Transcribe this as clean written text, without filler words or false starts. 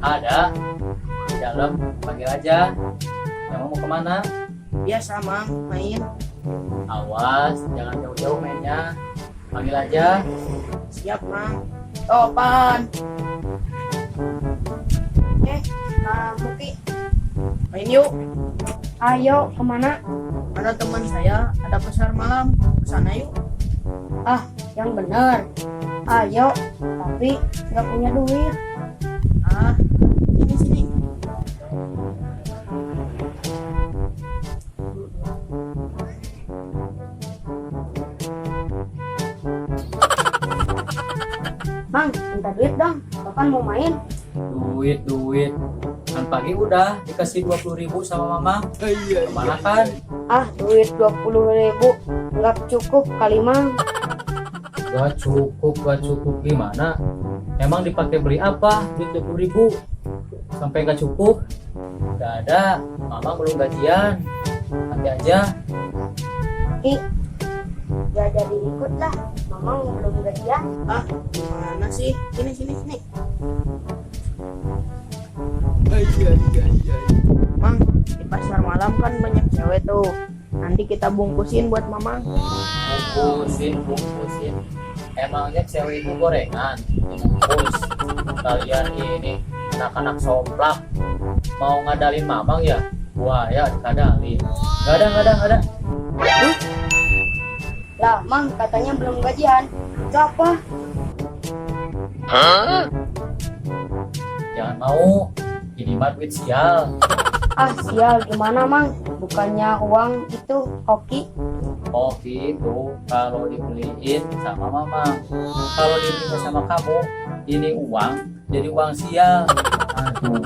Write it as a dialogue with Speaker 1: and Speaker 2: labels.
Speaker 1: Ada di dalam, panggil aja. Emang mau kemana?
Speaker 2: Biasa Mang, main.
Speaker 1: Awas, jangan jauh-jauh mainnya. Panggil aja.
Speaker 2: Siap Mang. Topan.
Speaker 3: Muki,
Speaker 2: Main yuk.
Speaker 3: ayo kemana?
Speaker 2: Ada teman saya, ada pasar malam. Kesana yuk.
Speaker 3: Ah, yang benar. Ayo, tapi nggak punya duit.
Speaker 2: Ah, ini sini.
Speaker 3: Mang, minta duit dong. Kapan mau main?
Speaker 1: Duit. Kan pagi udah dikasih 20.000 sama mama. Kemana kan?
Speaker 3: Ah, duit 20.000 nggak cukup kali Mang.
Speaker 1: Gak cukup gimana? Emang dipakai beli apa duit 20.000? Sampai gak cukup? Gak ada, mama belum gajian. Nanti aja.
Speaker 3: Ki, nggak jadi ikut lah. Mamang belum gajian.
Speaker 2: Ah, gimana sih? Sini. Mang, di pasar malam kan banyak cewek tuh. Nanti kita bungkusin buat Mamang.
Speaker 1: Bungkusin. Emangnya cewek itu gorengan? Bungkus. Kalian ini anak-anak somplak. Mau ngadalin mamang ya? Wah ya, dikadalin. Gak ada.
Speaker 3: Lah, Mang katanya belum gajian. Itu apa?
Speaker 1: Jangan mau. Ini mah duit sial.
Speaker 3: Ah, sial gimana Mang? Bukannya uang itu hoki?
Speaker 1: Oh gitu, kalau dibeliin sama mama. Kalau dibeliin sama kamu, ini uang, jadi uang sial. Aduh.